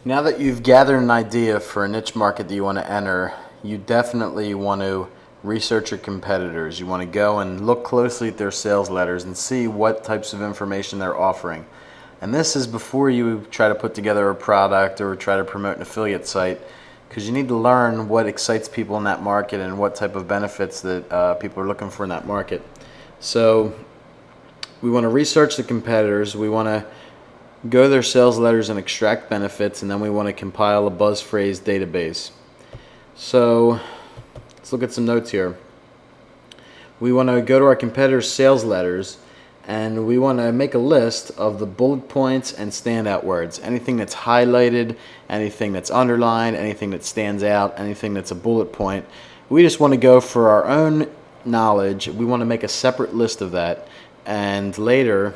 Now that you've gathered an idea for a niche market that you want to enter, you definitely want to research your competitors. You want to go and look closely at their sales letters and see what types of information they're offering. And this is before you try to put together a product or try to promote an affiliate site, because you need to learn what excites people in that market and what type of benefits that people are looking for in that market. So we want to research the competitors. We want to go to their sales letters and extract benefits, and then we want to compile a buzz phrase database. So let's look at some notes here. We want to go to our competitors' sales letters, and we want to make a list of the bullet points and standout words. Anything that's highlighted, anything that's underlined, anything that stands out, anything that's a bullet point. We just want to go for our own knowledge. We want to make a separate list of that, and later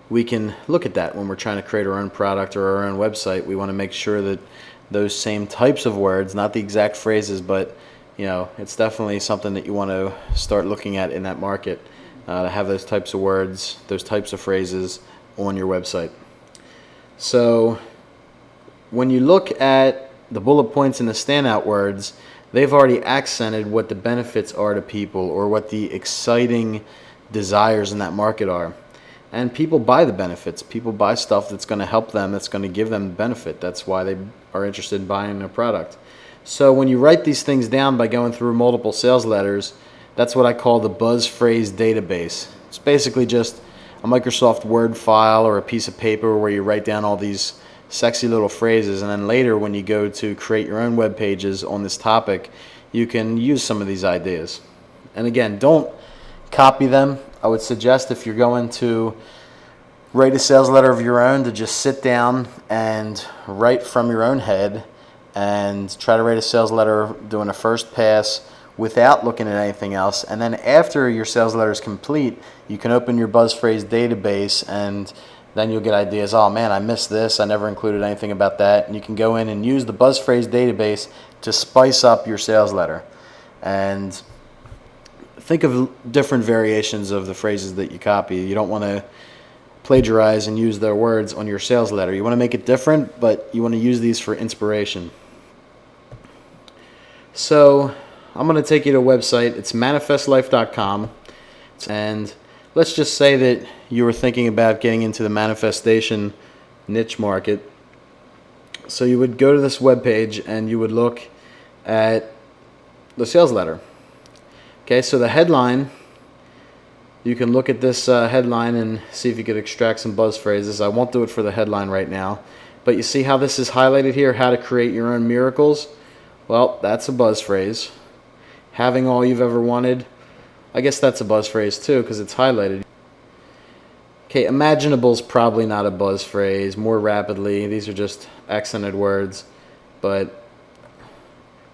we can look at that when we're trying to create our own product or our own website. We want to make sure that those same types of words, not the exact phrases, but it's definitely something that you want to start looking at in that market, to have those types of words, those types of phrases on your website. So when you look at the bullet points and the standout words, they've already accented what the benefits are to people or what the exciting desires in that market are. And people buy the benefits. People buy stuff that's going to help them, that's going to give them the benefit. That's why they are interested in buying a product. So when you write these things down by going through multiple sales letters, that's what I call the buzz phrase database. It's basically just a Microsoft Word file or a piece of paper where you write down all these sexy little phrases, and then later when you go to create your own web pages on this topic, you can use some of these ideas. And again, don't copy them. I would suggest, if you're going to write a sales letter of your own, to just sit down and write from your own head and try to write a sales letter doing a first pass without looking at anything else. And then after your sales letter is complete, you can open your buzz phrase database, and then you'll get ideas. Oh man, I missed this. I never included anything about that. And you can go in and use the buzz phrase database to spice up your sales letter. And think of different variations of the phrases that you copy. You don't want to plagiarize and use their words on your sales letter. You want to make it different, but you want to use these for inspiration. So I'm going to take you to a website. It's manifestlife.com. And let's just say that you were thinking about getting into the manifestation niche market. So you would go to this webpage and you would look at the sales letter. Okay, so the headline, you can look at this headline and see if you could extract some buzz phrases. I won't do it for the headline right now, but you see how this is highlighted here, how to create your own miracles? Well, that's a buzz phrase. Having all you've ever wanted, I guess that's a buzz phrase too, because it's highlighted. Okay, imaginable's probably not a buzz phrase. More rapidly, these are just accented words, but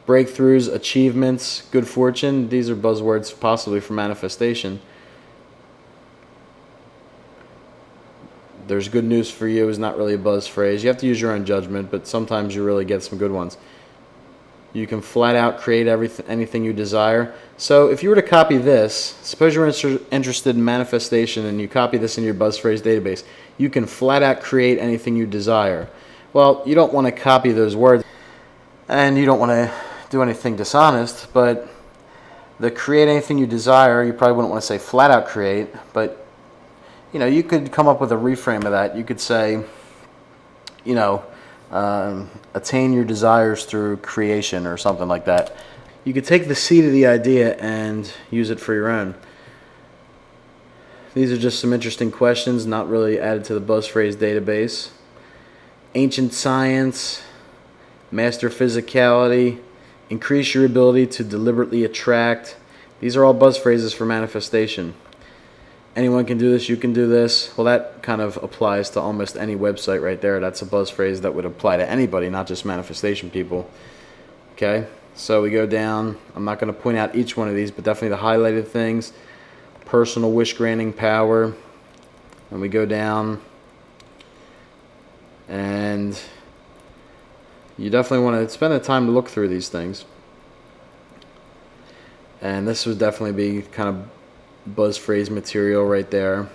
breakthroughs, achievements, good fortune, these are buzzwords possibly for manifestation. There's good news for you is not really a buzz phrase. You have to use your own judgment, but sometimes you really get some good ones. You can flat out create anything you desire. So if you were to copy this, suppose you're interested in manifestation and you copy this in your buzz phrase database, you can flat out create anything you desire. Well, you don't want to copy those words, and you don't want to do anything dishonest, but the create anything you desire, you probably wouldn't want to say flat out create, but you could come up with a reframe of that. You could say, attain your desires through creation or something like that. You could take the seed of the idea and use it for your own. These are just some interesting questions, not really added to the buzz phrase database. Ancient science, master physicality, increase your ability to deliberately attract. These are all buzz phrases for manifestation. Anyone can do this, you can do this. Well, that kind of applies to almost any website right there. That's a buzz phrase that would apply to anybody, not just manifestation people. Okay, so we go down. I'm not going to point out each one of these, but definitely the highlighted things. Personal wish granting power. And we go down, and you definitely want to spend the time to look through these things. And this would definitely be kind of buzz phrase material right there.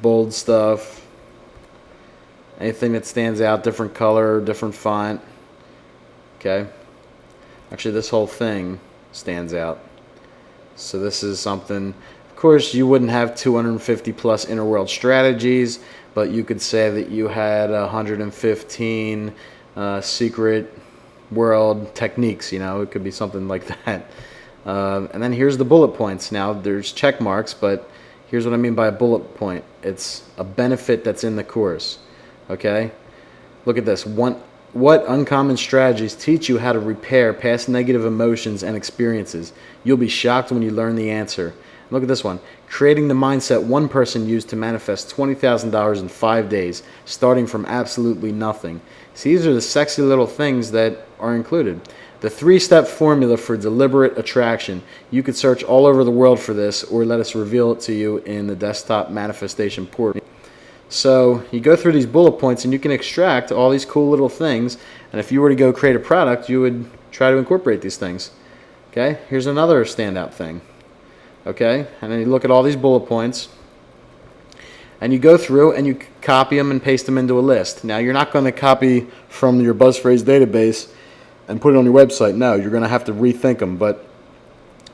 bold stuff, anything that stands out, different color, different font. Okay, actually this whole thing stands out. So this is something, of course you wouldn't have 250 plus inner world strategies, but you could say that you had 115 secret world techniques. You know, it could be something like that. And then here's the bullet points. Now there's check marks, but here's what I mean by a bullet point. It's a benefit that's in the course. Okay, look at this. What uncommon strategies teach you how to repair past negative emotions and experiences? You'll be shocked when you learn the answer. Look at this one. Creating the mindset one person used to manifest $20,000 in 5 days, starting from absolutely nothing. See, these are the sexy little things that are included. The 3-step formula for deliberate attraction. You could search all over the world for this, or let us reveal it to you in the desktop manifestation portal. So you go through these bullet points and you can extract all these cool little things, and if you were to go create a product, you would try to incorporate these things. Okay, here's another standout thing. Okay, and then you look at all these bullet points and you go through and you copy them and paste them into a list. Now you're not going to copy from your BuzzPhrase database and put it on your website. No, you're going to have to rethink them. But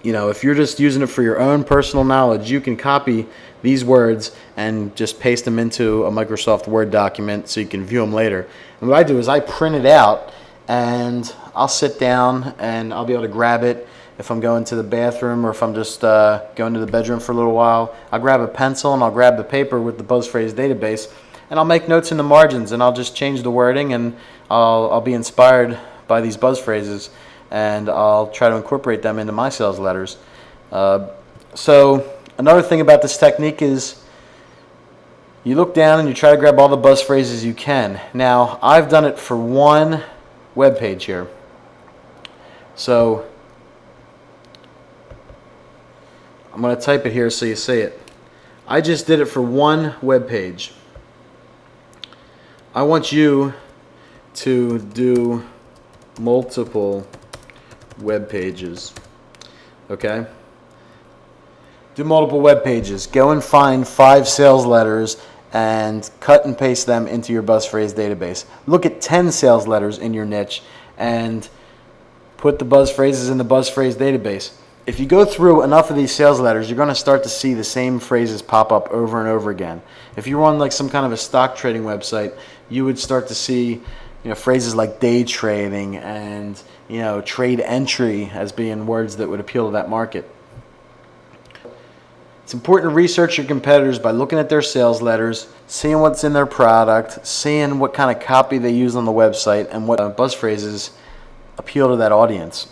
you know, if you're just using it for your own personal knowledge, you can copy these words and just paste them into a Microsoft Word document so you can view them later. And what I do is I print it out and I'll sit down and I'll be able to grab it if I'm going to the bathroom, or if I'm just going to the bedroom for a little while. I'll grab a pencil and I'll grab the paper with the BuzzPhrase database and I'll make notes in the margins, and I'll just change the wording, and I'll be inspired by these buzz phrases, and I'll try to incorporate them into my sales letters. So another thing about this technique is you look down and you try to grab all the buzz phrases you can. Now, I've done it for one web page here. So I'm going to type it here so you see it. I just did it for one web page. I want you to do multiple web pages. Okay? Do multiple web pages. Go and find 5 sales letters and cut and paste them into your BuzzPhrase database. Look at 10 sales letters in your niche and put the buzz phrases in the BuzzPhrase database. If you go through enough of these sales letters, you're going to start to see the same phrases pop up over and over again. If you're on like some kind of a stock trading website, you would start to see, phrases like day trading and, trade entry as being words that would appeal to that market. It's important to research your competitors by looking at their sales letters, seeing what's in their product, seeing what kind of copy they use on the website, and what buzz phrases appeal to that audience.